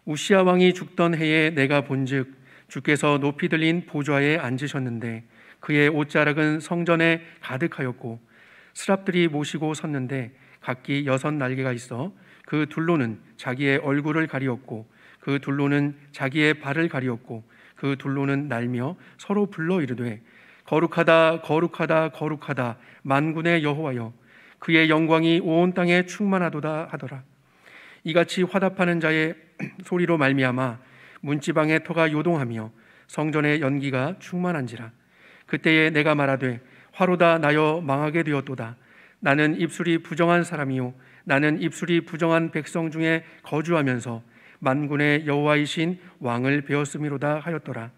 우시야 왕이 죽던 해에 내가 본즉 주께서 높이 들린 보좌에 앉으셨는데 그의 옷자락은 성전에 가득하였고 스랍들이 모시고 섰는데 각기 6날개가 있어 그 둘로는 자기의 얼굴을 가리었고 그 둘로는 자기의 발을 가리었고 그 둘로는 날며 서로 불러 이르되 거룩하다 거룩하다 거룩하다 만군의 여호와여 그의 영광이 온 땅에 충만하도다 하더라. 이같이 화답하는 자의 소리로 말미암아 문지방의 터가 요동하며 성전의 연기가 충만한지라. 그때에 내가 말하되 화로다 나여 망하게 되었도다. 나는 입술이 부정한 사람이요 나는 입술이 부정한 백성 중에 거주하면서 만군의 여호와이신 왕을 배웠음이로다 하였더라.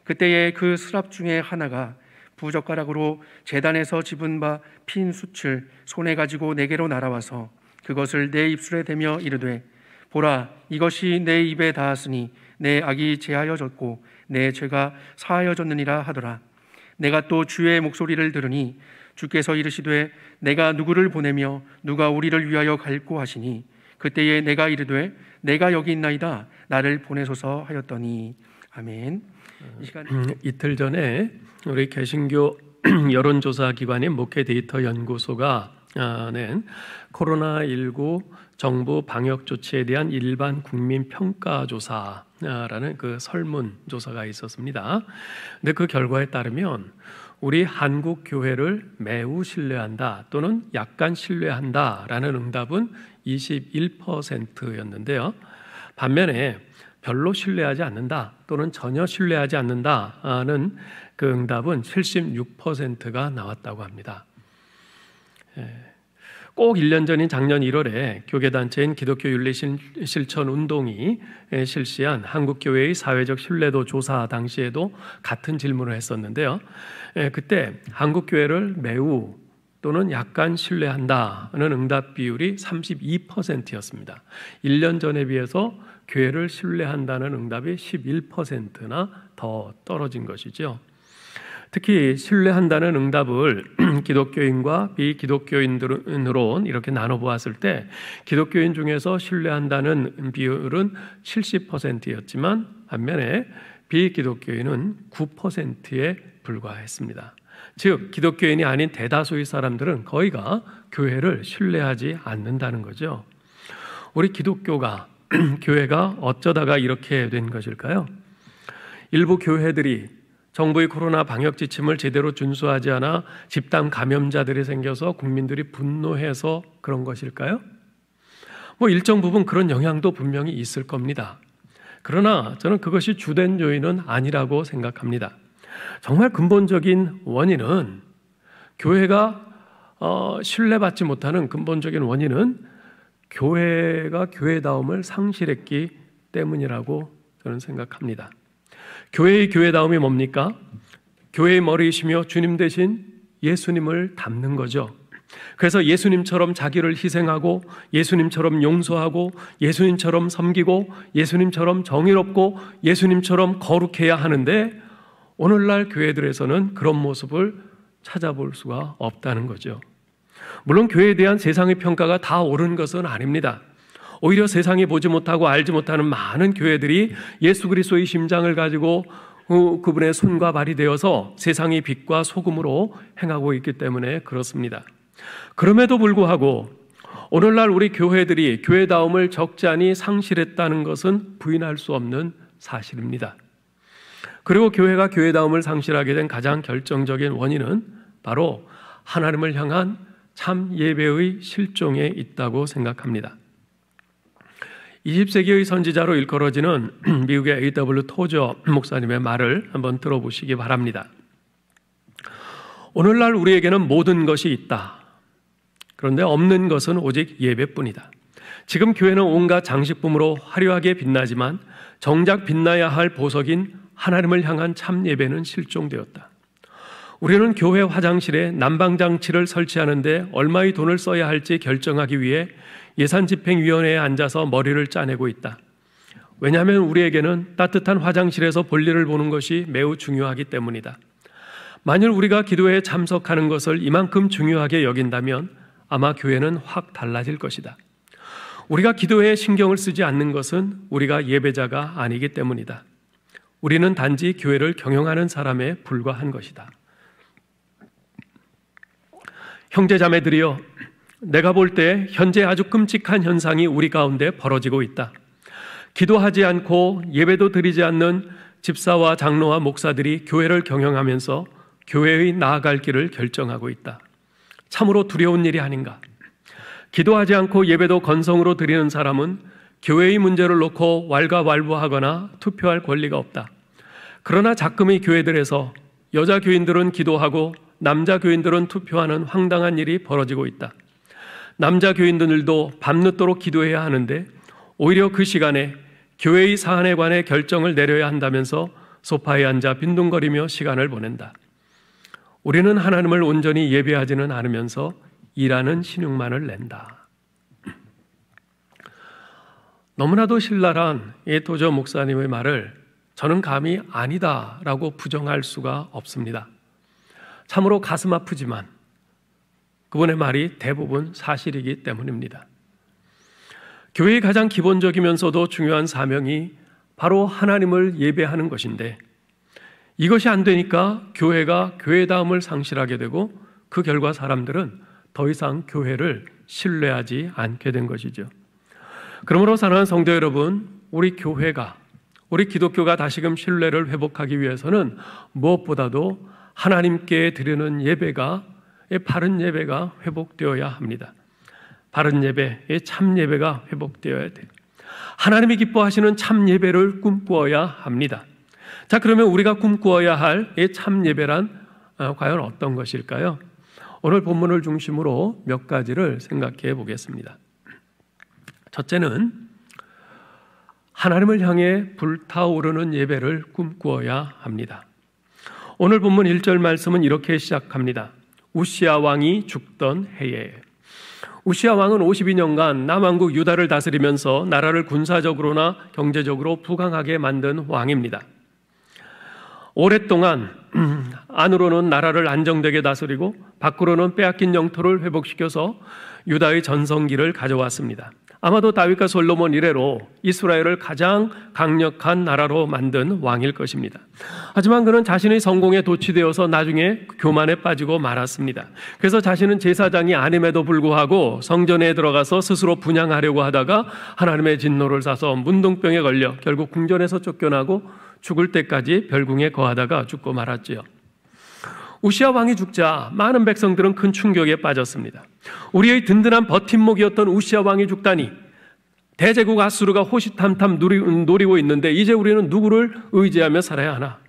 그때에 그 스랍 중에 하나가 부젓가락으로 제단에서 집은 바 핀 숯을 손에 가지고 내게로 날아와서 그것을 내 입술에 대며 이르되 보라 이것이 내 입에 닿았으니 내 악이 제하여졌고 내 죄가 사하여졌느니라 하더라. 내가 또 주의 목소리를 들으니 주께서 이르시되 내가 누구를 보내며 누가 우리를 위하여 갈고 하시니 그때에 내가 이르되 내가 여기 있나이다 나를 보내소서 하였더니 아멘. 이 시간 이틀 전에 우리 개신교 여론조사 기관인 목회 데이터 연구소가 낸 코로나19 정부 방역 조치에 대한 일반 국민 평가 조사라는 그 설문 조사가 있었습니다. 근데 그 결과에 따르면 우리 한국 교회를 매우 신뢰한다 또는 약간 신뢰한다라는 응답은 21%였는데요. 반면에 별로 신뢰하지 않는다 또는 전혀 신뢰하지 않는다는 그 응답은 76%가 나왔다고 합니다. 꼭 1년 전인 작년 1월에 교계단체인 기독교 윤리실천운동이 실시한 한국교회의 사회적 신뢰도 조사 당시에도 같은 질문을 했었는데요. 그때 한국교회를 매우 또는 약간 신뢰한다는 응답 비율이 32%였습니다. 1년 전에 비해서 교회를 신뢰한다는 응답이 11%나 더 떨어진 것이죠. 특히 신뢰한다는 응답을 기독교인과 비기독교인으로 이렇게 나눠보았을 때 기독교인 중에서 신뢰한다는 비율은 70%였지만 반면에 비기독교인은 9%에 불과했습니다. 즉 기독교인이 아닌 대다수의 사람들은 거의가 교회를 신뢰하지 않는다는 거죠. 우리 기독교가 교회가 어쩌다가 이렇게 된 것일까요? 일부 교회들이 정부의 코로나 방역 지침을 제대로 준수하지 않아 집단 감염자들이 생겨서 국민들이 분노해서 그런 것일까요? 일정 부분 그런 영향도 분명히 있을 겁니다. 그러나 저는 그것이 주된 요인은 아니라고 생각합니다. 정말 근본적인 원인은 교회가 신뢰받지 못하는 근본적인 원인은 교회가 교회다움을 상실했기 때문이라고 저는 생각합니다. 교회의 교회다움이 뭡니까? 교회의 머리이시며 주님 대신 예수님을 닮는 거죠. 그래서 예수님처럼 자기를 희생하고 예수님처럼 용서하고 예수님처럼 섬기고 예수님처럼 정의롭고 예수님처럼 거룩해야 하는데 오늘날 교회들에서는 그런 모습을 찾아볼 수가 없다는 거죠. 물론 교회에 대한 세상의 평가가 다 옳은 것은 아닙니다. 오히려 세상이 보지 못하고 알지 못하는 많은 교회들이 예수 그리스도의 심장을 가지고 그분의 손과 발이 되어서 세상의 빛과 소금으로 행하고 있기 때문에 그렇습니다. 그럼에도 불구하고 오늘날 우리 교회들이 교회다움을 적잖이 상실했다는 것은 부인할 수 없는 사실입니다. 그리고 교회가 교회다움을 상실하게 된 가장 결정적인 원인은 바로 하나님을 향한 참 예배의 실종에 있다고 생각합니다. 20세기의 선지자로 일컬어지는 미국의 A.W. 토저 목사님의 말을 한번 들어보시기 바랍니다. 오늘날 우리에게는 모든 것이 있다. 그런데 없는 것은 오직 예배뿐이다. 지금 교회는 온갖 장식품으로 화려하게 빛나지만 정작 빛나야 할 보석인 하나님을 향한 참 예배는 실종되었다. 우리는 교회 화장실에 난방장치를 설치하는데 얼마의 돈을 써야 할지 결정하기 위해 예산집행위원회에 앉아서 머리를 짜내고 있다. 왜냐하면 우리에게는 따뜻한 화장실에서 볼일을 보는 것이 매우 중요하기 때문이다. 만일 우리가 기도회에 참석하는 것을 이만큼 중요하게 여긴다면 아마 교회는 확 달라질 것이다. 우리가 기도에 신경을 쓰지 않는 것은 우리가 예배자가 아니기 때문이다. 우리는 단지 교회를 경영하는 사람에 불과한 것이다. 형제자매들이여, 내가 볼 때 현재 아주 끔찍한 현상이 우리 가운데 벌어지고 있다. 기도하지 않고 예배도 드리지 않는 집사와 장로와 목사들이 교회를 경영하면서 교회의 나아갈 길을 결정하고 있다. 참으로 두려운 일이 아닌가. 기도하지 않고 예배도 건성으로 드리는 사람은 교회의 문제를 놓고 왈가왈부하거나 투표할 권리가 없다. 그러나 작금의 교회들에서 여자 교인들은 기도하고 남자 교인들은 투표하는 황당한 일이 벌어지고 있다. 남자 교인들도 밤늦도록 기도해야 하는데 오히려 그 시간에 교회의 사안에 관해 결정을 내려야 한다면서 소파에 앉아 빈둥거리며 시간을 보낸다. 우리는 하나님을 온전히 예배하지는 않으면서 일하는 신용만을 낸다. 너무나도 신랄한 도저 목사님의 말을 저는 감히 아니다라고 부정할 수가 없습니다. 참으로 가슴 아프지만 그분의 말이 대부분 사실이기 때문입니다. 교회의 가장 기본적이면서도 중요한 사명이 바로 하나님을 예배하는 것인데 이것이 안 되니까 교회가 교회다움을 상실하게 되고 그 결과 사람들은 더 이상 교회를 신뢰하지 않게 된 것이죠. 그러므로 사랑하는 성도 여러분, 우리 교회가, 우리 기독교가 다시금 신뢰를 회복하기 위해서는 무엇보다도 하나님께 드리는 예배가, 바른 예배가 회복되어야 합니다. 바른 예배, 참 예배가 회복되어야 돼요. 하나님이 기뻐하시는 참 예배를 꿈꾸어야 합니다. 자, 그러면 우리가 꿈꾸어야 할 참 예배란 과연 어떤 것일까요? 오늘 본문을 중심으로 몇 가지를 생각해 보겠습니다. 첫째는 하나님을 향해 불타오르는 예배를 꿈꾸어야 합니다. 오늘 본문 1절 말씀은 이렇게 시작합니다. 우시야 왕이 죽던 해에. 우시야 왕은 52년간 남왕국 유다를 다스리면서 나라를 군사적으로나 경제적으로 부강하게 만든 왕입니다. 오랫동안 안으로는 나라를 안정되게 다스리고 밖으로는 빼앗긴 영토를 회복시켜서 유다의 전성기를 가져왔습니다. 아마도 다윗과 솔로몬 이래로 이스라엘을 가장 강력한 나라로 만든 왕일 것입니다. 하지만 그는 자신의 성공에 도취되어서 나중에 교만에 빠지고 말았습니다. 그래서 자신은 제사장이 아님에도 불구하고 성전에 들어가서 스스로 분향하려고 하다가 하나님의 진노를 사서 문둥병에 걸려 결국 궁전에서 쫓겨나고 죽을 때까지 별궁에 거하다가 죽고 말았지요. 우시야 왕이 죽자 많은 백성들은 큰 충격에 빠졌습니다. 우리의 든든한 버팀목이었던 우시야 왕이 죽다니, 대제국 아수르가 호시탐탐 노리고 있는데 이제 우리는 누구를 의지하며 살아야 하나?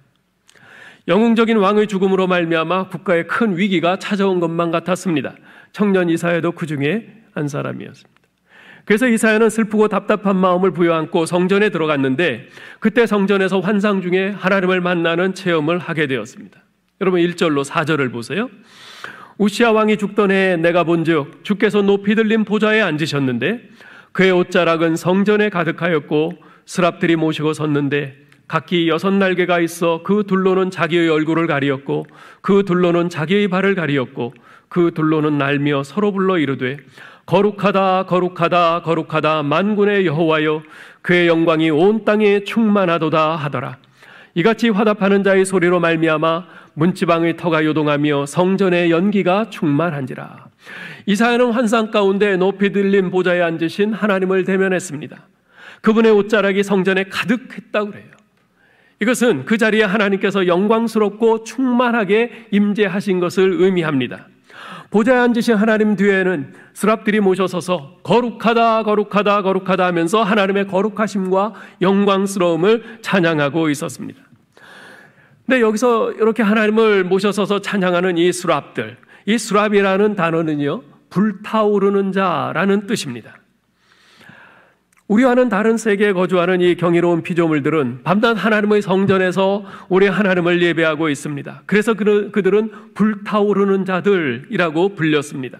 영웅적인 왕의 죽음으로 말미암아 국가에 큰 위기가 찾아온 것만 같았습니다. 청년 이사야도 그 중에 한 사람이었습니다. 그래서 이사야는 슬프고 답답한 마음을 부여안고 성전에 들어갔는데 그때 성전에서 환상 중에 하나님을 만나는 체험을 하게 되었습니다. 여러분 1절로 4절을 보세요. 우시야 왕이 죽던 해에 내가 본즉 주께서 높이 들린 보좌에 앉으셨는데 그의 옷자락은 성전에 가득하였고 스랍들이 모시고 섰는데 각기 6날개가 있어 그 둘로는 자기의 얼굴을 가리었고 그 둘로는 자기의 발을 가리었고 그 둘로는 날며 서로 불러 이르되 거룩하다 거룩하다 거룩하다 만군의 여호와여, 그의 영광이 온 땅에 충만하도다 하더라. 이같이 화답하는 자의 소리로 말미암아 문지방의 터가 요동하며 성전의 연기가 충만한지라. 이사야는 환상 가운데 높이 들린 보좌에 앉으신 하나님을 대면했습니다. 그분의 옷자락이 성전에 가득했다고 그래요. 이것은 그 자리에 하나님께서 영광스럽고 충만하게 임재하신 것을 의미합니다. 보좌에 앉으신 하나님 뒤에는 스랍들이 모셔서서 거룩하다 거룩하다 거룩하다 하면서 하나님의 거룩하심과 영광스러움을 찬양하고 있었습니다. 근데 여기서 이렇게 하나님을 모셔서서 찬양하는 이 스랍들, 이 스랍이라는 단어는요, 불타오르는 자라는 뜻입니다. 우리와는 다른 세계에 거주하는 이 경이로운 피조물들은 밤낮 하나님의 성전에서 우리 하나님을 예배하고 있습니다. 그래서 그들은 불타오르는 자들이라고 불렸습니다.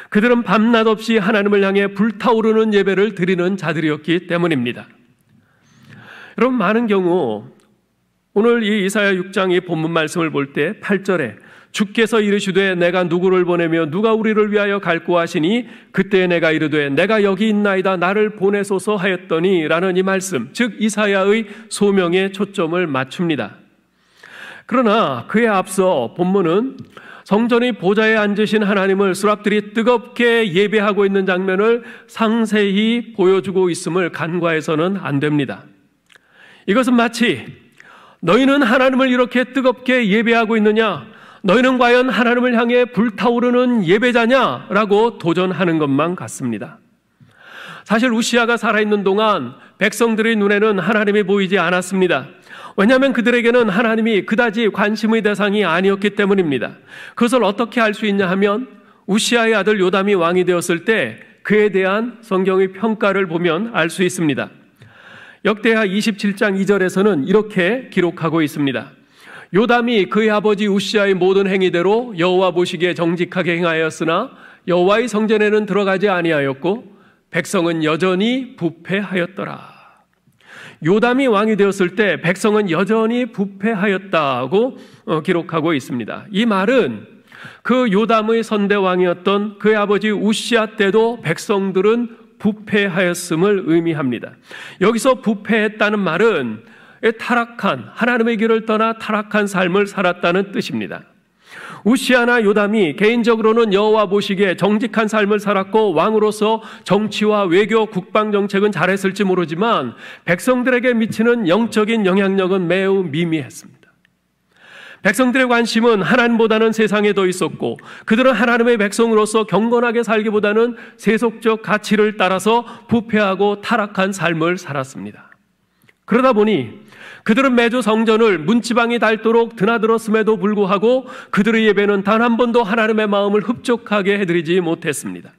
그들은 밤낮 없이 하나님을 향해 불타오르는 예배를 드리는 자들이었기 때문입니다. 여러분, 많은 경우 오늘 이 이사야 6장 이 본문 말씀을 볼 때 8절에 주께서 이르시되 내가 누구를 보내며 누가 우리를 위하여 갈고 하시니 그때 내가 이르되 내가 여기 있나이다 나를 보내소서 하였더니 라는 이 말씀, 즉 이사야의 소명에 초점을 맞춥니다. 그러나 그에 앞서 본문은 성전의 보좌에 앉으신 하나님을 수랍들이 뜨겁게 예배하고 있는 장면을 상세히 보여주고 있음을 간과해서는 안 됩니다. 이것은 마치 너희는 하나님을 이렇게 뜨겁게 예배하고 있느냐? 너희는 과연 하나님을 향해 불타오르는 예배자냐? 라고 도전하는 것만 같습니다. 사실 우시아가 살아있는 동안 백성들의 눈에는 하나님이 보이지 않았습니다. 왜냐하면 그들에게는 하나님이 그다지 관심의 대상이 아니었기 때문입니다. 그것을 어떻게 알 수 있냐 하면 우시아의 아들 요담이 왕이 되었을 때 그에 대한 성경의 평가를 보면 알 수 있습니다. 역대하 27장 2절에서는 이렇게 기록하고 있습니다. 요담이 그의 아버지 우시아의 모든 행위대로 여호와 보시기에 정직하게 행하였으나 여호와의 성전에는 들어가지 아니하였고 백성은 여전히 부패하였더라. 요담이 왕이 되었을 때 백성은 여전히 부패하였다고 기록하고 있습니다. 이 말은 그 요담의 선대왕이었던 그의 아버지 우시아 때도 백성들은 부패하였음을 의미합니다. 여기서 부패했다는 말은 타락한, 하나님의 길을 떠나 타락한 삶을 살았다는 뜻입니다. 우시아나 요담이 개인적으로는 여호와 보시기에 정직한 삶을 살았고 왕으로서 정치와 외교, 국방 정책은 잘했을지 모르지만 백성들에게 미치는 영적인 영향력은 매우 미미했습니다. 백성들의 관심은 하나님보다는 세상에 더 있었고 그들은 하나님의 백성으로서 경건하게 살기보다는 세속적 가치를 따라서 부패하고 타락한 삶을 살았습니다. 그러다 보니 그들은 매주 성전을 문지방이 닳도록 드나들었음에도 불구하고 그들의 예배는 단 한 번도 하나님의 마음을 흡족하게 해드리지 못했습니다.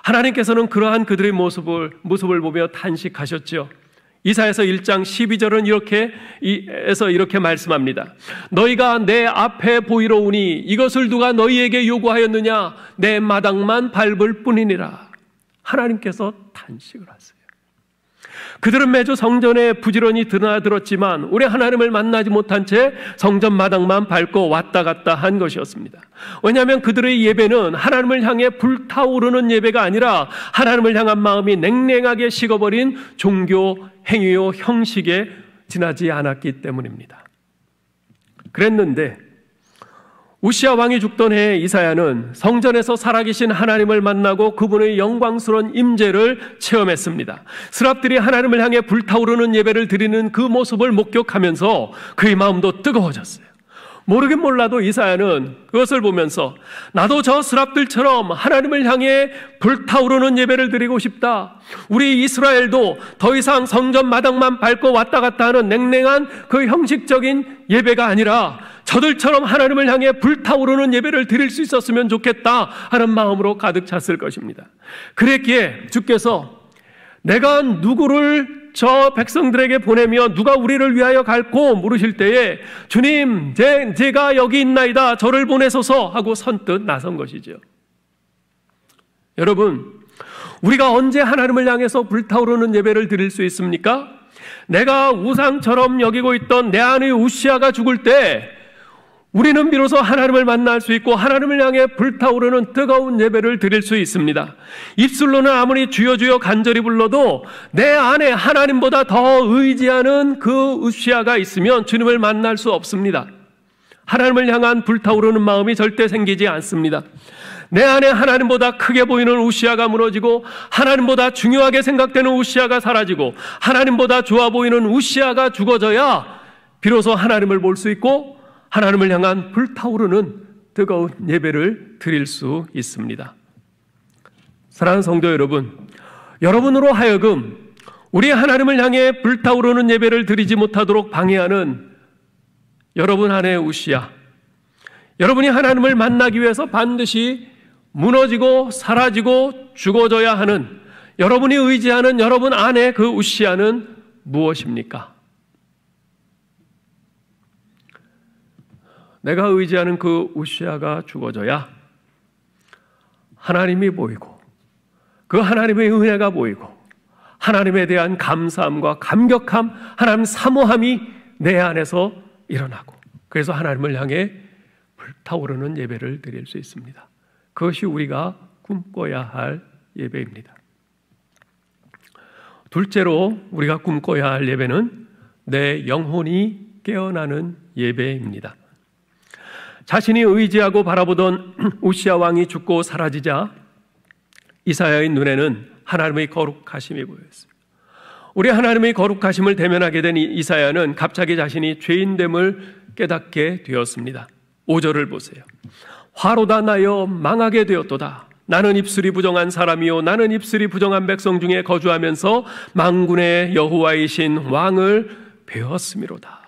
하나님께서는 그러한 그들의 모습을 보며 탄식하셨죠. 이사야서 1장 12절은 이렇게 말씀합니다. 너희가 내 앞에 보이러 오니 이것을 누가 너희에게 요구하였느냐? 내 마당만 밟을 뿐이니라. 하나님께서 탄식을 하세요. 그들은 매주 성전에 부지런히 드나들었지만 우리 하나님을 만나지 못한 채 성전 마당만 밟고 왔다 갔다 한 것이었습니다. 왜냐하면 그들의 예배는 하나님을 향해 불타오르는 예배가 아니라 하나님을 향한 마음이 냉랭하게 식어버린 종교 행위요 형식에 지나지 않았기 때문입니다. 그랬는데 우시아 왕이 죽던 해에 이사야는 성전에서 살아계신 하나님을 만나고 그분의 영광스러운 임재를 체험했습니다. 스랍들이 하나님을 향해 불타오르는 예배를 드리는 그 모습을 목격하면서 그의 마음도 뜨거워졌어요. 모르긴 몰라도 이사야는 그것을 보면서 나도 저 스랍들처럼 하나님을 향해 불타오르는 예배를 드리고 싶다. 우리 이스라엘도 더 이상 성전 마당만 밟고 왔다 갔다 하는 냉랭한 그 형식적인 예배가 아니라 저들처럼 하나님을 향해 불타오르는 예배를 드릴 수 있었으면 좋겠다 하는 마음으로 가득 찼을 것입니다. 그랬기에 주께서 내가 누구를 저 백성들에게 보내며 누가 우리를 위하여 갈고 물으실 때에 주님 제가 여기 있나이다 저를 보내소서 하고 선뜻 나선 것이죠. 여러분, 우리가 언제 하나님을 향해서 불타오르는 예배를 드릴 수 있습니까? 내가 우상처럼 여기고 있던 내 아내 우시아가 죽을 때 우리는 비로소 하나님을 만날 수 있고 하나님을 향해 불타오르는 뜨거운 예배를 드릴 수 있습니다. 입술로는 아무리 주여 주여 간절히 불러도 내 안에 하나님보다 더 의지하는 그 우시아가 있으면 주님을 만날 수 없습니다. 하나님을 향한 불타오르는 마음이 절대 생기지 않습니다. 내 안에 하나님보다 크게 보이는 우시아가 무너지고 하나님보다 중요하게 생각되는 우시아가 사라지고 하나님보다 좋아 보이는 우시아가 죽어져야 비로소 하나님을 볼 수 있고 하나님을 향한 불타오르는 뜨거운 예배를 드릴 수 있습니다. 사랑하는 성도 여러분, 여러분으로 하여금 우리 하나님을 향해 불타오르는 예배를 드리지 못하도록 방해하는 여러분 안에 우시아, 여러분이 하나님을 만나기 위해서 반드시 무너지고 사라지고 죽어져야 하는 여러분이 의지하는 여러분 안에 그 우시아는 무엇입니까? 내가 의지하는 그 우시아가 죽어져야 하나님이 보이고 그 하나님의 은혜가 보이고 하나님에 대한 감사함과 감격함, 하나님 사모함이 내 안에서 일어나고 그래서 하나님을 향해 불타오르는 예배를 드릴 수 있습니다. 그것이 우리가 꿈꿔야 할 예배입니다. 둘째로 우리가 꿈꿔야 할 예배는 내 영혼이 깨어나는 예배입니다. 자신이 의지하고 바라보던 우시야 왕이 죽고 사라지자 이사야의 눈에는 하나님의 거룩하심이 보였어요. 우리 하나님의 거룩하심을 대면하게 된 이사야는 갑자기 자신이 죄인됨을 깨닫게 되었습니다. 5절을 보세요. 화로다 나여 망하게 되었도다. 나는 입술이 부정한 사람이요 나는 입술이 부정한 백성 중에 거주하면서 만군의 여호와이신 왕을 배웠음이로다.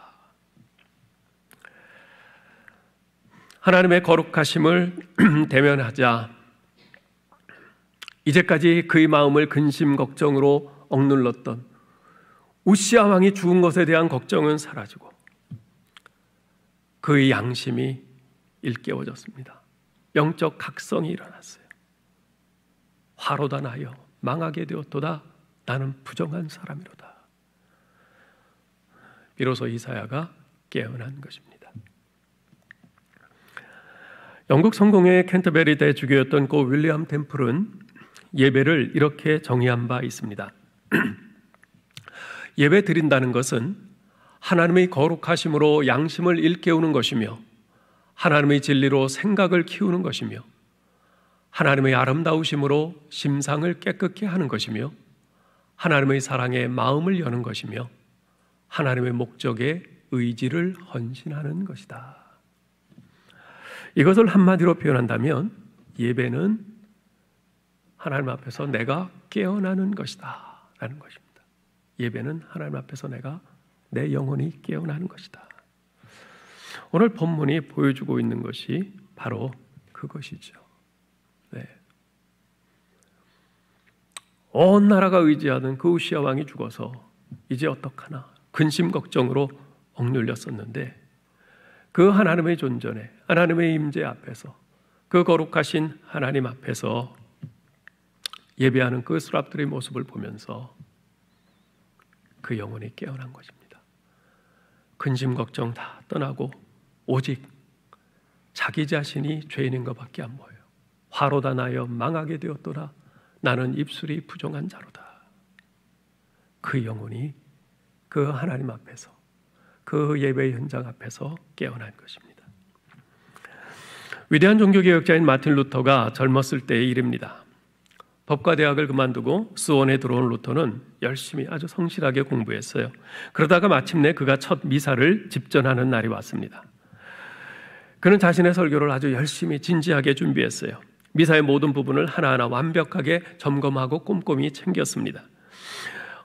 하나님의 거룩하심을 대면하자 이제까지 그의 마음을 근심 걱정으로 억눌렀던 우시야 왕이 죽은 것에 대한 걱정은 사라지고 그의 양심이 일깨워졌습니다. 영적 각성이 일어났어요. 화로다 나여 망하게 되었도다. 나는 부정한 사람이로다. 비로소 이사야가 깨어난 것입니다. 영국 성공의 캔터베리 대주교였던 고 윌리엄 템플은 예배를 이렇게 정의한 바 있습니다. 예배 드린다는 것은 하나님의 거룩하심으로 양심을 일깨우는 것이며 하나님의 진리로 생각을 키우는 것이며 하나님의 아름다우심으로 심상을 깨끗게 하는 것이며 하나님의 사랑에 마음을 여는 것이며 하나님의 목적에 의지를 헌신하는 것이다. 이것을 한마디로 표현한다면 예배는 하나님 앞에서 내가 깨어나는 것이다 라는 것입니다. 예배는 하나님 앞에서 내 영혼이 깨어나는 것이다. 오늘 본문이 보여주고 있는 것이 바로 그것이죠. 네. 온 나라가 의지하던 그 우시야 왕이 죽어서 이제 어떡하나 근심 걱정으로 억눌렸었는데 그 하나님의 존전에 하나님의 임재 앞에서 그 거룩하신 하나님 앞에서 예배하는 그 스랍들의 모습을 보면서 그 영혼이 깨어난 것입니다. 근심 걱정 다 떠나고 오직 자기 자신이 죄인인 것밖에 안 보여요. 화로다 나여 망하게 되었도다. 나는 입술이 부정한 자로다. 그 영혼이 그 하나님 앞에서 그 예배의 현장 앞에서 깨어난 것입니다. 위대한 종교개혁자인 마틴 루터가 젊었을 때의 일입니다. 법과 대학을 그만두고 스원에 들어온 루터는 열심히 아주 성실하게 공부했어요. 그러다가 마침내 그가 첫 미사를 집전하는 날이 왔습니다. 그는 자신의 설교를 아주 열심히 진지하게 준비했어요. 미사의 모든 부분을 하나하나 완벽하게 점검하고 꼼꼼히 챙겼습니다.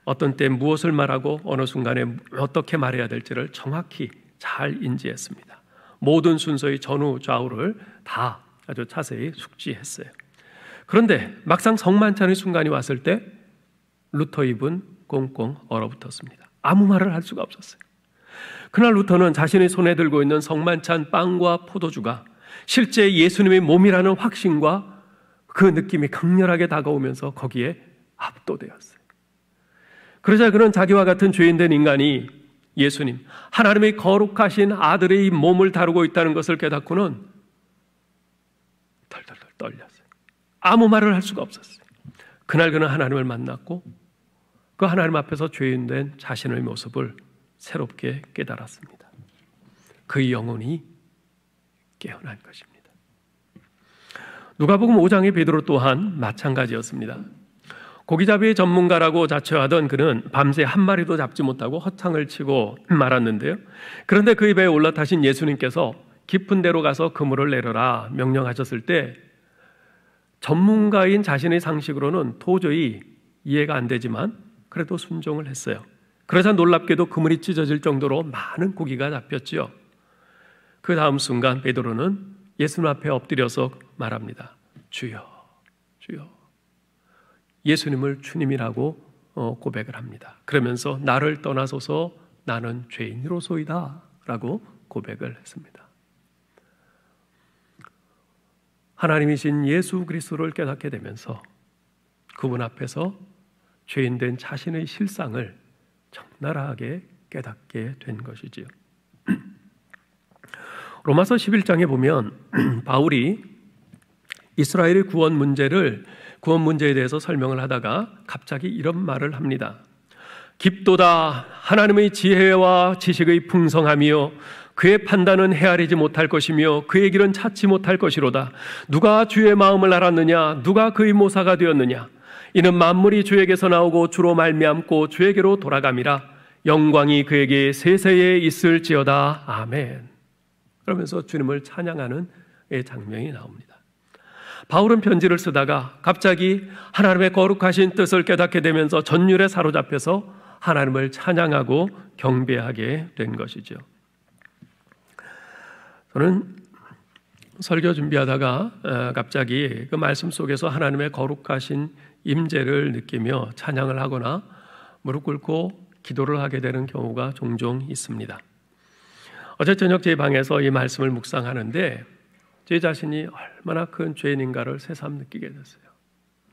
어떤 때 무엇을 말하고 어느 순간에 어떻게 말해야 될지를 정확히 잘 인지했습니다. 모든 순서의 전후 좌우를 다 아주 자세히 숙지했어요. 그런데 막상 성만찬의 순간이 왔을 때 루터 입은 꽁꽁 얼어붙었습니다. 아무 말을 할 수가 없었어요. 그날 루터는 자신의 손에 들고 있는 성만찬 빵과 포도주가 실제 예수님의 몸이라는 확신과 그 느낌이 강렬하게 다가오면서 거기에 압도되었어요. 그러자 그는 자기와 같은 죄인된 인간이 예수님, 하나님의 거룩하신 아들의 몸을 다루고 있다는 것을 깨닫고는 덜덜덜 떨렸어요. 아무 말을 할 수가 없었어요. 그날 그는 하나님을 만났고 그 하나님 앞에서 죄인된 자신의 모습을 새롭게 깨달았습니다. 그의 영혼이 깨어난 것입니다. 누가복음 5장의 베드로 또한 마찬가지였습니다. 고기잡이 전문가라고 자처하던 그는 밤새 한 마리도 잡지 못하고 허창을 치고 말았는데요. 그런데 그의 배에 올라타신 예수님께서 깊은 데로 가서 그물을 내려라 명령하셨을 때 전문가인 자신의 상식으로는 도저히 이해가 안 되지만 그래도 순종을 했어요. 그러자 놀랍게도 그물이 찢어질 정도로 많은 고기가 잡혔지요. 그 다음 순간 베드로는 예수님 앞에 엎드려서 말합니다. 주여, 주여. 예수님을 주님이라고 고백을 합니다. 그러면서 나를 떠나소서 나는 죄인으로소이다 라고 고백을 했습니다. 하나님이신 예수 그리스도를 깨닫게 되면서 그분 앞에서 죄인된 자신의 실상을 적나라하게 깨닫게 된 것이지요. 로마서 11장에 보면 바울이 이스라엘의 구원 문제에 대해서 설명을 하다가 갑자기 이런 말을 합니다. 깊도다 하나님의 지혜와 지식의 풍성함이요 그의 판단은 헤아리지 못할 것이며 그의 길은 찾지 못할 것이로다. 누가 주의 마음을 알았느냐? 누가 그의 모사가 되었느냐? 이는 만물이 주에게서 나오고 주로 말미암고 주에게로 돌아감이라. 영광이 그에게 세세에 있을지어다. 아멘. 그러면서 주님을 찬양하는 장면이 나옵니다. 바울은 편지를 쓰다가 갑자기 하나님의 거룩하신 뜻을 깨닫게 되면서 전율에 사로잡혀서 하나님을 찬양하고 경배하게 된 것이죠. 저는 설교 준비하다가 갑자기 그 말씀 속에서 하나님의 거룩하신 임재를 느끼며 찬양을 하거나 무릎 꿇고 기도를 하게 되는 경우가 종종 있습니다. 어제 저녁 제 방에서 이 말씀을 묵상하는데 제 자신이 얼마나 큰 죄인인가를 새삼 느끼게 됐어요.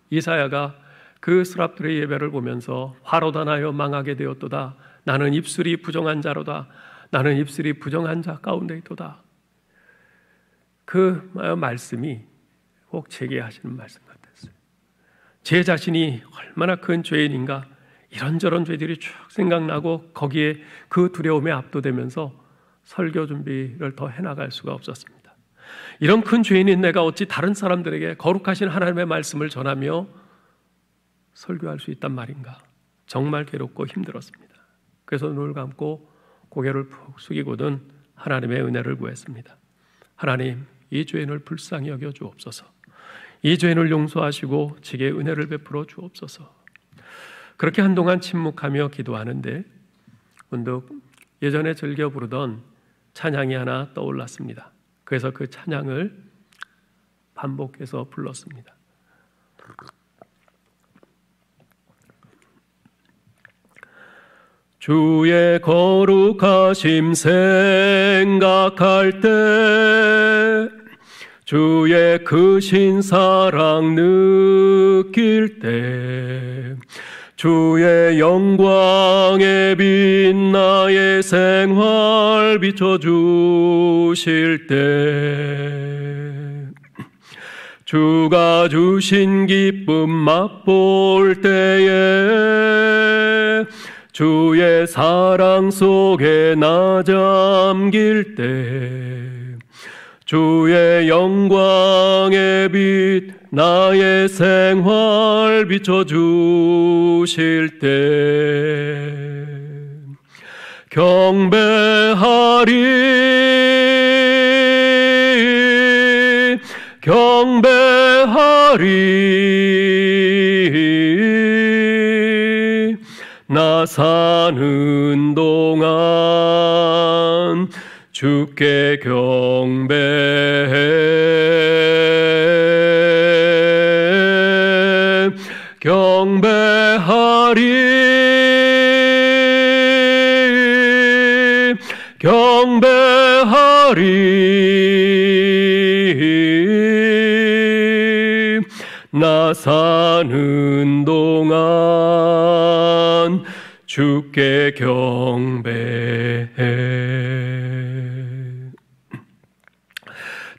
이사야가 그 스랍들의 예배를 보면서 화로다 나여 망하게 되었도다. 나는 입술이 부정한 자로다. 나는 입술이 부정한 자 가운데 있도다. 그 말씀이 꼭 제게 하시는 말씀 같았어요. 제 자신이 얼마나 큰 죄인인가, 이런저런 죄들이 쭉 생각나고 거기에 그 두려움에 압도되면서 설교 준비를 더 해나갈 수가 없었습니다. 이런 큰 죄인인 내가 어찌 다른 사람들에게 거룩하신 하나님의 말씀을 전하며 설교할 수 있단 말인가. 정말 괴롭고 힘들었습니다. 그래서 눈을 감고 고개를 푹 숙이고는 하나님의 은혜를 구했습니다. 하나님, 이 죄인을 불쌍히 여겨 주옵소서. 이 죄인을 용서하시고 제게 은혜를 베풀어 주옵소서. 그렇게 한동안 침묵하며 기도하는데 문득 예전에 즐겨 부르던 찬양이 하나 떠올랐습니다. 그래서 그 찬양을 반복해서 불렀습니다. 주의 거룩하심 생각할 때, 주의 크신 사랑 느낄 때, 주의 영광에 빛 나의 생활 비춰주실 때, 주가 주신 기쁨 맛볼 때에, 주의 사랑 속에 나 잠길 때, 주의 영광의 빛 나의 생활 비춰주실 때 경배하리 경배하리 나 사는 동안 주께 경배해 경배하리 경배하리 나 사는 동안 주께 경배해.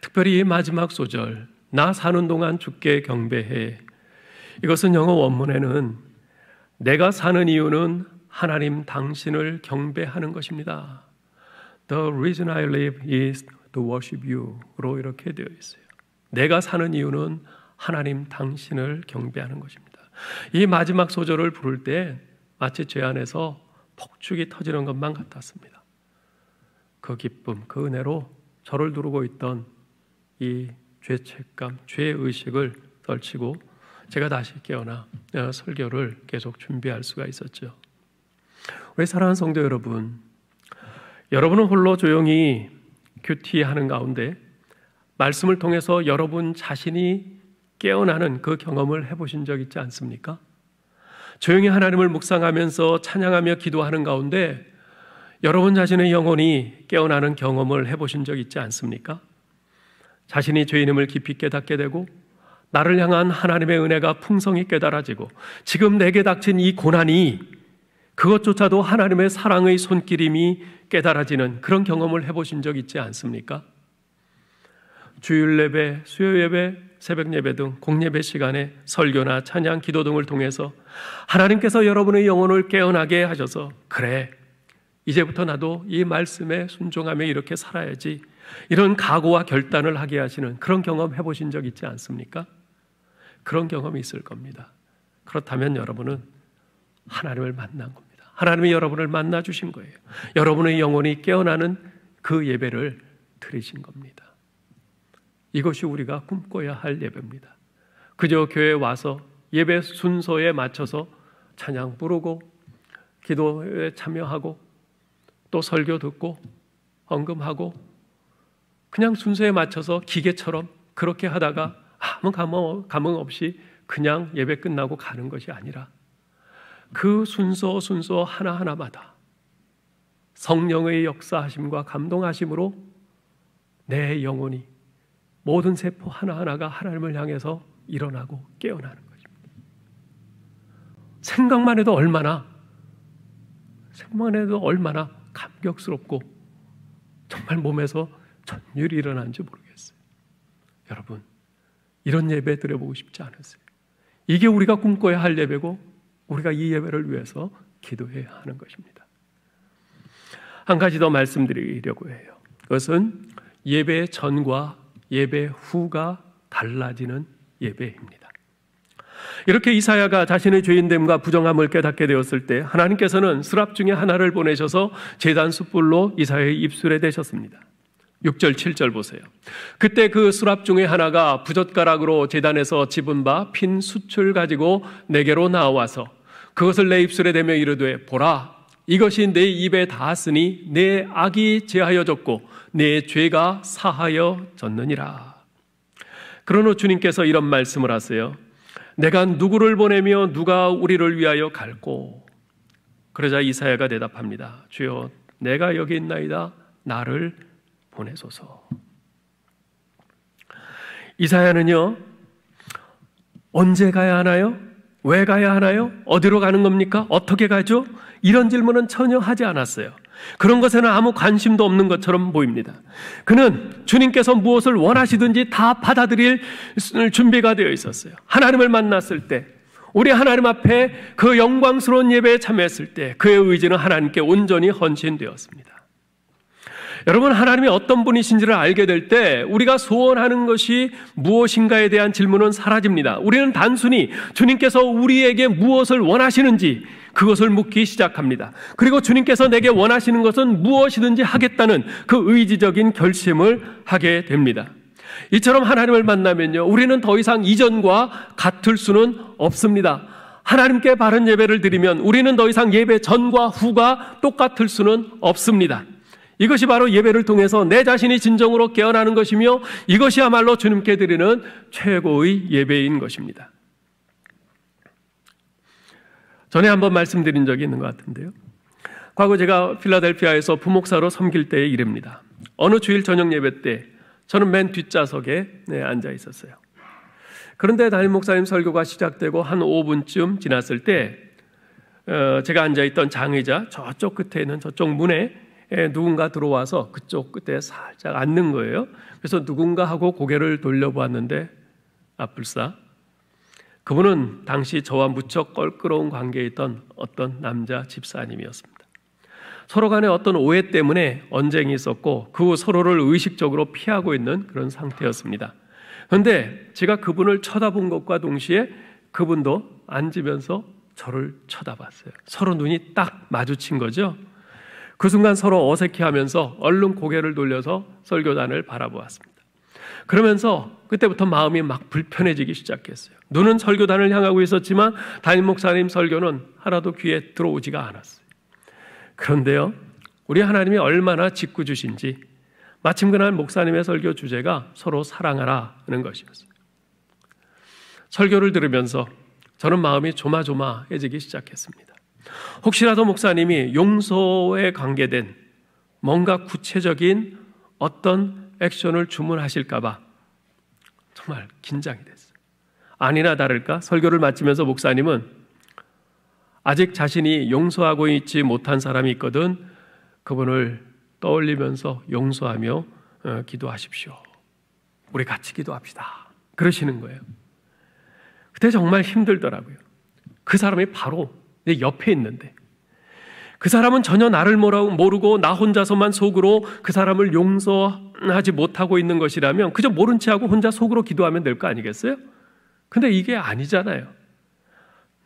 특별히 이 마지막 소절, 나 사는 동안 주께 경배해. 이것은 영어 원문에는 내가 사는 이유는 하나님 당신을 경배하는 것입니다. The reason I live is to worship you로 이렇게 되어 있어요. 내가 사는 이유는 하나님 당신을 경배하는 것입니다. 이 마지막 소절을 부를 때 마치 제 안에서 폭죽이 터지는 것만 같았습니다. 그 기쁨, 그 은혜로 저를 두르고 있던 이 죄책감, 죄의식을 떨치고 제가 다시 깨어나 설교를 계속 준비할 수가 있었죠. 우리 사랑하는 성도 여러분, 여러분은 홀로 조용히 큐티하는 가운데 말씀을 통해서 여러분 자신이 깨어나는 그 경험을 해보신 적 있지 않습니까? 조용히 하나님을 묵상하면서 찬양하며 기도하는 가운데 여러분 자신의 영혼이 깨어나는 경험을 해보신 적 있지 않습니까? 자신이 죄인임을 깊이 깨닫게 되고 나를 향한 하나님의 은혜가 풍성히 깨달아지고 지금 내게 닥친 이 고난이 그것조차도 하나님의 사랑의 손길임이 깨달아지는 그런 경험을 해보신 적 있지 않습니까? 주일 예배, 수요 예배, 새벽 예배 등 공예배 시간에 설교나 찬양, 기도 등을 통해서 하나님께서 여러분의 영혼을 깨어나게 하셔서 그래, 이제부터 나도 이 말씀에 순종하며 이렇게 살아야지, 이런 각오와 결단을 하게 하시는 그런 경험 해보신 적 있지 않습니까? 그런 경험이 있을 겁니다. 그렇다면 여러분은 하나님을 만난 겁니다. 하나님이 여러분을 만나 주신 거예요. 여러분의 영혼이 깨어나는 그 예배를 드리신 겁니다. 이것이 우리가 꿈꿔야 할 예배입니다. 그저 교회에 와서 예배 순서에 맞춰서 찬양 부르고 기도에 참여하고 또 설교 듣고 헌금하고 그냥 순서에 맞춰서 기계처럼 그렇게 하다가 아무 감흥 없이 그냥 예배 끝나고 가는 것이 아니라 그 순서 하나하나마다 성령의 역사하심과 감동하심으로 내 영혼이 모든 세포 하나하나가 하나님을 향해서 일어나고 깨어나는 것입니다. 생각만 해도 얼마나 감격스럽고 정말 몸에서 전율이 일어나는지 모르겠어요. 여러분, 이런 예배 드려보고 싶지 않으세요? 이게 우리가 꿈꿔야 할 예배고 우리가 이 예배를 위해서 기도해야 하는 것입니다. 한 가지 더 말씀드리려고 해요. 그것은 예배 전과 예배 후가 달라지는 예배입니다. 이렇게 이사야가 자신의 죄인됨과 부정함을 깨닫게 되었을 때 하나님께서는 스랍 중에 하나를 보내셔서 제단 숯불로 이사야의 입술에 대셨습니다. 6절 7절 보세요. 그때 그 스랍 중에 하나가 부젓가락으로 제단에서 집은 바 핀 숯을 가지고 내게로 나와서 그것을 내 입술에 대며 이르되 보라, 이것이 내 입에 닿았으니 내 악이 제하여졌고 내 죄가 사하여졌느니라. 그런 후 주님께서 이런 말씀을 하세요. 내가 누구를 보내며 누가 우리를 위하여 갈꼬? 그러자 이사야가 대답합니다. 주여, 내가 여기 있나이다. 나를 보내소서. 이사야는요, 언제 가야 하나요? 왜 가야 하나요? 어디로 가는 겁니까? 어떻게 가죠? 이런 질문은 전혀 하지 않았어요. 그런 것에는 아무 관심도 없는 것처럼 보입니다. 그는 주님께서 무엇을 원하시든지 다 받아들일 준비가 되어 있었어요. 하나님을 만났을 때, 우리 하나님 앞에 그 영광스러운 예배에 참여했을 때 그의 의지는 하나님께 온전히 헌신되었습니다. 여러분, 하나님이 어떤 분이신지를 알게 될 때 우리가 소원하는 것이 무엇인가에 대한 질문은 사라집니다. 우리는 단순히 주님께서 우리에게 무엇을 원하시는지 그것을 묻기 시작합니다. 그리고 주님께서 내게 원하시는 것은 무엇이든지 하겠다는 그 의지적인 결심을 하게 됩니다. 이처럼 하나님을 만나면요, 우리는 더 이상 이전과 같을 수는 없습니다. 하나님께 바른 예배를 드리면 우리는 더 이상 예배 전과 후가 똑같을 수는 없습니다. 이것이 바로 예배를 통해서 내 자신이 진정으로 깨어나는 것이며 이것이야말로 주님께 드리는 최고의 예배인 것입니다. 전에 한번 말씀드린 적이 있는 것 같은데요. 과거 제가 필라델피아에서 부목사로 섬길 때의 일입니다. 어느 주일 저녁 예배 때 저는 맨 뒷좌석에 앉아 있었어요. 그런데 담임 목사님 설교가 시작되고 한 5분쯤 지났을 때 제가 앉아있던 장의자 저쪽 끝에 있는 저쪽 문에 누군가 들어와서 그쪽 끝에 살짝 앉는 거예요. 그래서 누군가 하고 고개를 돌려보았는데 불사 그분은 당시 저와 무척 껄끄러운 관계에 있던 어떤 남자 집사님이었습니다. 서로 간에 어떤 오해 때문에 언쟁이 있었고 그 후 서로를 의식적으로 피하고 있는 그런 상태였습니다. 그런데 제가 그분을 쳐다본 것과 동시에 그분도 앉으면서 저를 쳐다봤어요. 서로 눈이 딱 마주친 거죠. 그 순간 서로 어색해하면서 얼른 고개를 돌려서 설교단을 바라보았습니다. 그러면서 그때부터 마음이 막 불편해지기 시작했어요. 눈은 설교단을 향하고 있었지만 담임 목사님 설교는 하나도 귀에 들어오지가 않았어요. 그런데요, 우리 하나님이 얼마나 짓궂으신지 마침 그날 목사님의 설교 주제가 서로 사랑하라는 것이었어요. 설교를 들으면서 저는 마음이 조마조마해지기 시작했습니다. 혹시라도 목사님이 용서에 관계된 뭔가 구체적인 어떤 액션을 주문하실까 봐 정말 긴장이 됐어요. 아니나 다를까 설교를 마치면서 목사님은 아직 자신이 용서하고 있지 못한 사람이 있거든 그분을 떠올리면서 용서하며 기도하십시오. 우리 같이 기도합시다. 그러시는 거예요. 그때 정말 힘들더라고요. 그 사람이 바로 내 옆에 있는데 그 사람은 전혀 나를 모르고 나 혼자서만 속으로 그 사람을 용서하지 못하고 있는 것이라면 그저 모른 체하고 혼자 속으로 기도하면 될 거 아니겠어요? 근데 이게 아니잖아요.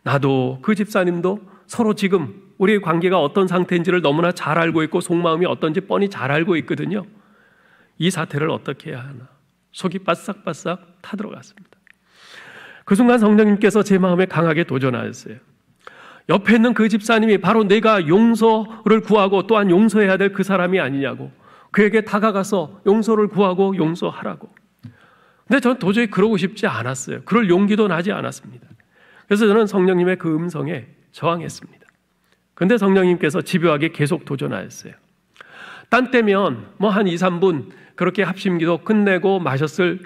나도 그 집사님도 서로 지금 우리의 관계가 어떤 상태인지를 너무나 잘 알고 있고 속마음이 어떤지 뻔히 잘 알고 있거든요. 이 사태를 어떻게 해야 하나 속이 바싹바싹 타들어갔습니다. 그 순간 성령님께서 제 마음에 강하게 도전하셨어요. 옆에 있는 그 집사님이 바로 내가 용서를 구하고 또한 용서해야 될 그 사람이 아니냐고, 그에게 다가가서 용서를 구하고 용서하라고. 근데 저는 도저히 그러고 싶지 않았어요. 그럴 용기도 나지 않았습니다. 그래서 저는 성령님의 그 음성에 저항했습니다. 그런데 성령님께서 집요하게 계속 도전하였어요. 딴 때면 뭐 한 2, 3분 그렇게 합심기도 끝내고 마셨을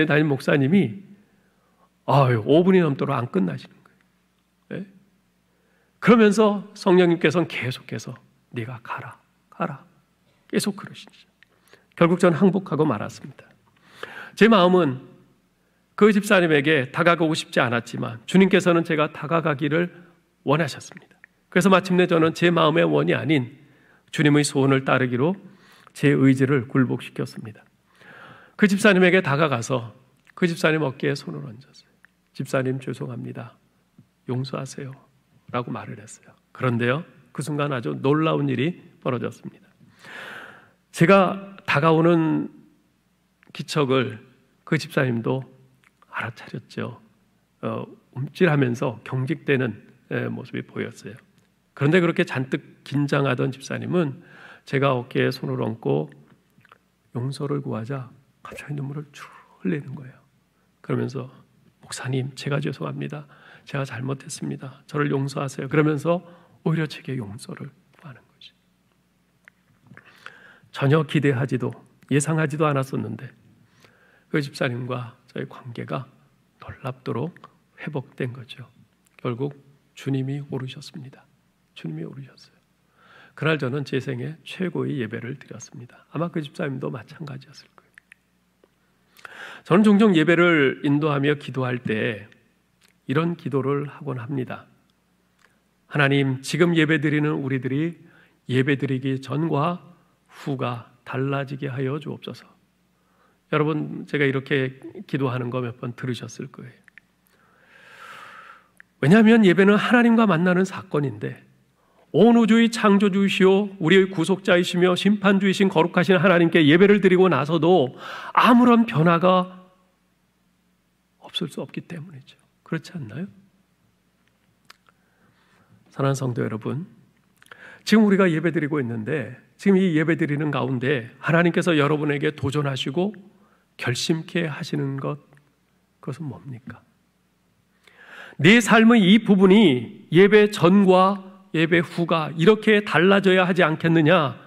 담임 목사님이 5분이 넘도록 안 끝나시는 거예요. 네? 그러면서 성령님께서는 계속해서 네가 가라 계속 그러시죠. 결국 저는 항복하고 말았습니다. 제 마음은 그 집사님에게 다가가고 싶지 않았지만 주님께서는 제가 다가가기를 원하셨습니다. 그래서 마침내 저는 제 마음의 원이 아닌 주님의 소원을 따르기로 제 의지를 굴복시켰습니다. 그 집사님에게 다가가서 그 집사님 어깨에 손을 얹었어요. 집사님 죄송합니다. 용서하세요. 라고 말을 했어요. 그런데요, 그 순간 아주 놀라운 일이 벌어졌습니다. 제가 다가오는 기척을 그 집사님도 알아차렸죠. 움찔하면서 경직되는 모습이 보였어요. 그런데 그렇게 잔뜩 긴장하던 집사님은 제가 어깨에 손을 얹고 용서를 구하자 갑자기 눈물을 쭉 흘리는 거예요. 그러면서 목사님, 제가 죄송합니다. 제가 잘못했습니다. 저를 용서하세요. 그러면서 오히려 제게 용서를 구하는 거지. 전혀 기대하지도 예상하지도 않았었는데 그 집사님과 저의 관계가 놀랍도록 회복된 거죠. 결국 주님이 오르셨습니다. 주님이 오르셨어요. 그날 저는 제 생애 최고의 예배를 드렸습니다. 아마 그 집사님도 마찬가지였을 거예요. 저는 종종 예배를 인도하며 기도할 때 이런 기도를 하곤 합니다. 하나님, 지금 예배드리는 우리들이 예배드리기 전과 후가 달라지게 하여 주옵소서. 여러분, 제가 이렇게 기도하는 거 몇 번 들으셨을 거예요. 왜냐하면 예배는 하나님과 만나는 사건인데 온 우주의 창조주이시오 우리의 구속자이시며 심판주이신 거룩하신 하나님께 예배를 드리고 나서도 아무런 변화가 없을 수 없기 때문이죠. 그렇지 않나요? 사랑하는 성도 여러분, 지금 우리가 예배드리고 있는데 지금 이 예배드리는 가운데 하나님께서 여러분에게 도전하시고 결심케 하시는 것, 그것은 뭡니까? 내 삶의 이 부분이 예배 전과 예배 후가 이렇게 달라져야 하지 않겠느냐?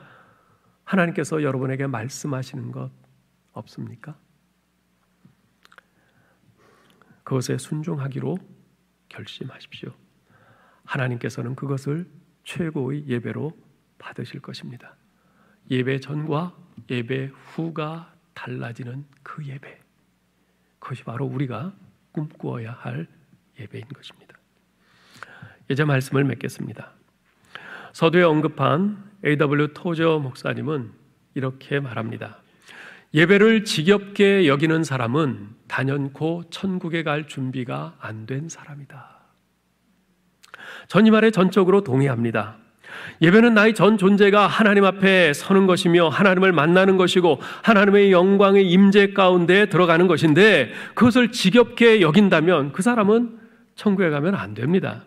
하나님께서 여러분에게 말씀하시는 것 없습니까? 그것에 순종하기로 결심하십시오. 하나님께서는 그것을 최고의 예배로 받으실 것입니다. 예배 전과 예배 후가 달라지는 그 예배, 그것이 바로 우리가 꿈꾸어야 할 예배인 것입니다. 이제 말씀을 맺겠습니다. 서두에 언급한 A.W. 토저 목사님은 이렇게 말합니다. 예배를 지겹게 여기는 사람은 단연코 천국에 갈 준비가 안 된 사람이다. 전 이 말에 전적으로 동의합니다. 예배는 나의 전 존재가 하나님 앞에 서는 것이며 하나님을 만나는 것이고 하나님의 영광의 임재 가운데 들어가는 것인데 그것을 지겹게 여긴다면 그 사람은 천국에 가면 안 됩니다.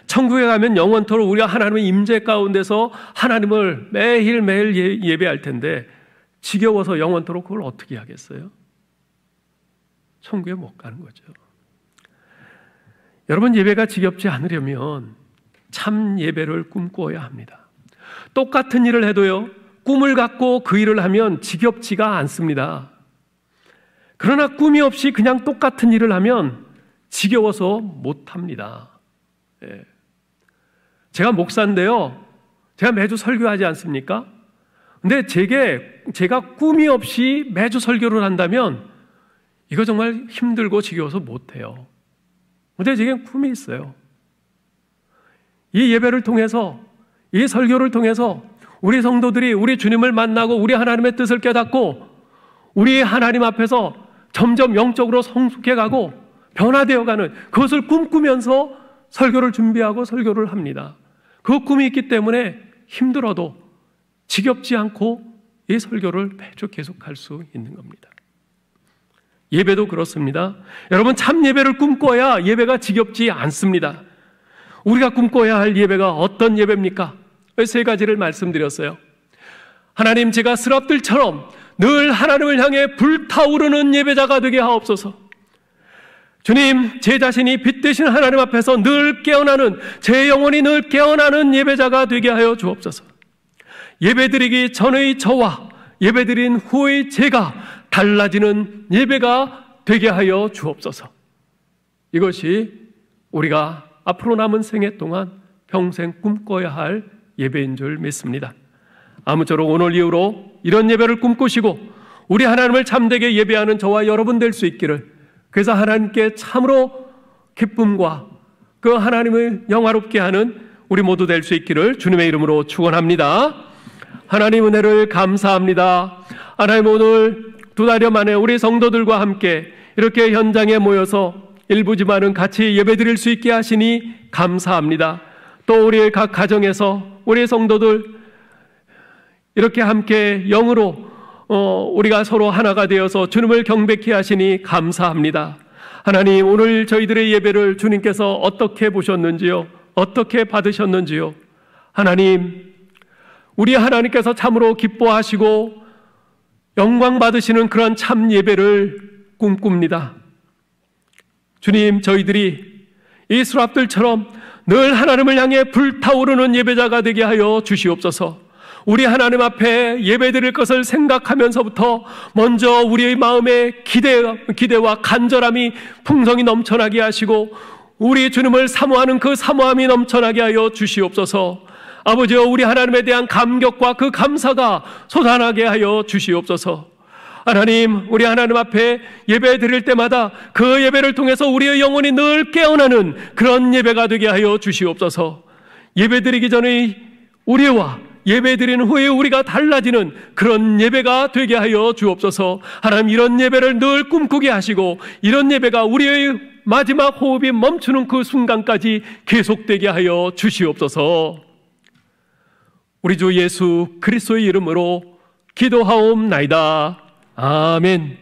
천국에 가면 영원토록 우리가 하나님의 임재 가운데서 하나님을 매일매일 예배할 텐데 지겨워서 영원토록 그걸 어떻게 하겠어요? 천국에 못 가는 거죠. 여러분, 예배가 지겹지 않으려면 참 예배를 꿈꾸어야 합니다. 똑같은 일을 해도요, 꿈을 갖고 그 일을 하면 지겹지가 않습니다. 그러나 꿈이 없이 그냥 똑같은 일을 하면 지겨워서 못합니다. 예. 제가 목사인데요, 제가 매주 설교하지 않습니까? 근데 제가 꿈이 없이 매주 설교를 한다면 이거 정말 힘들고 지겨워서 못해요. 근데 지금 꿈이 있어요. 이 예배를 통해서, 이 설교를 통해서 우리 성도들이 우리 주님을 만나고 우리 하나님의 뜻을 깨닫고 우리 하나님 앞에서 점점 영적으로 성숙해가고 변화되어가는 그것을 꿈꾸면서 설교를 준비하고 설교를 합니다. 그 꿈이 있기 때문에 힘들어도 지겹지 않고 이 설교를 매주 계속할 수 있는 겁니다. 예배도 그렇습니다. 여러분, 참 예배를 꿈꿔야 예배가 지겹지 않습니다. 우리가 꿈꿔야 할 예배가 어떤 예배입니까? 세 가지를 말씀드렸어요. 하나님, 제가 스랍들처럼 늘 하나님을 향해 불타오르는 예배자가 되게 하옵소서. 주님, 제 자신이 빛 되신 하나님 앞에서 늘 깨어나는, 제 영혼이 늘 깨어나는 예배자가 되게 하여 주옵소서. 예배드리기 전의 저와 예배드린 후의 제가 달라지는 예배가 되게 하여 주옵소서. 이것이 우리가 앞으로 남은 생애 동안 평생 꿈꿔야 할 예배인 줄 믿습니다. 아무쪼록 오늘 이후로 이런 예배를 꿈꾸시고 우리 하나님을 참되게 예배하는 저와 여러분 될 수 있기를, 그래서 하나님께 참으로 기쁨과 그 하나님을 영화롭게 하는 우리 모두 될 수 있기를 주님의 이름으로 축원합니다. 하나님 은혜를 감사합니다. 하나님, 오늘 2달여 만에 우리 성도들과 함께 이렇게 현장에 모여서 일부지만은 같이 예배드릴 수 있게 하시니 감사합니다. 또 우리의 각 가정에서 우리 성도들 이렇게 함께 영으로 우리가 서로 하나가 되어서 주님을 경배케 하시니 감사합니다. 하나님, 오늘 저희들의 예배를 주님께서 어떻게 보셨는지요? 어떻게 받으셨는지요? 하나님, 우리 하나님께서 참으로 기뻐하시고 영광 받으시는 그런 참 예배를 꿈꿉니다. 주님, 저희들이 이 수랍들처럼 늘 하나님을 향해 불타오르는 예배자가 되게 하여 주시옵소서. 우리 하나님 앞에 예배드릴 것을 생각하면서부터 먼저 우리의 마음에 기대와 간절함이 풍성히 넘쳐나게 하시고 우리 주님을 사모하는 그 사모함이 넘쳐나게 하여 주시옵소서. 아버지여, 우리 하나님에 대한 감격과 그 감사가 솟아나게 하여 주시옵소서. 하나님, 우리 하나님 앞에 예배 드릴 때마다 그 예배를 통해서 우리의 영혼이 늘 깨어나는 그런 예배가 되게 하여 주시옵소서. 예배 드리기 전의 우리와 예배 드리는 후에 우리가 달라지는 그런 예배가 되게 하여 주옵소서. 하나님, 이런 예배를 늘 꿈꾸게 하시고 이런 예배가 우리의 마지막 호흡이 멈추는 그 순간까지 계속되게 하여 주시옵소서. 우리 주 예수 그리스도의 이름으로 기도하옵나이다. 아멘.